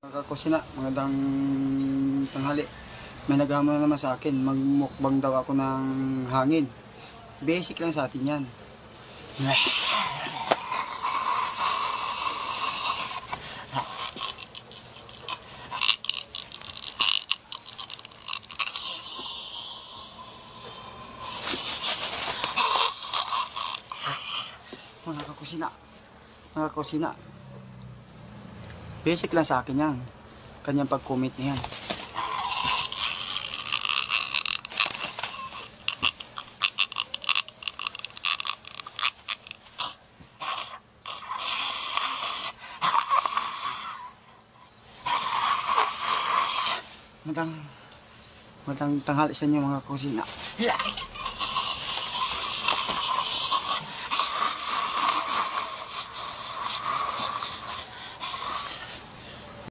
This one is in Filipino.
Mga kusina, magandang tanghali. May naghamon na naman sa akin, magmukbang daw ako ng hangin. Basic lang sa atin yan. Mga kusina, basic lang sa akin yan. Kanyang pag-comment niyan. Magandang tanghali sa inyo mga kusina.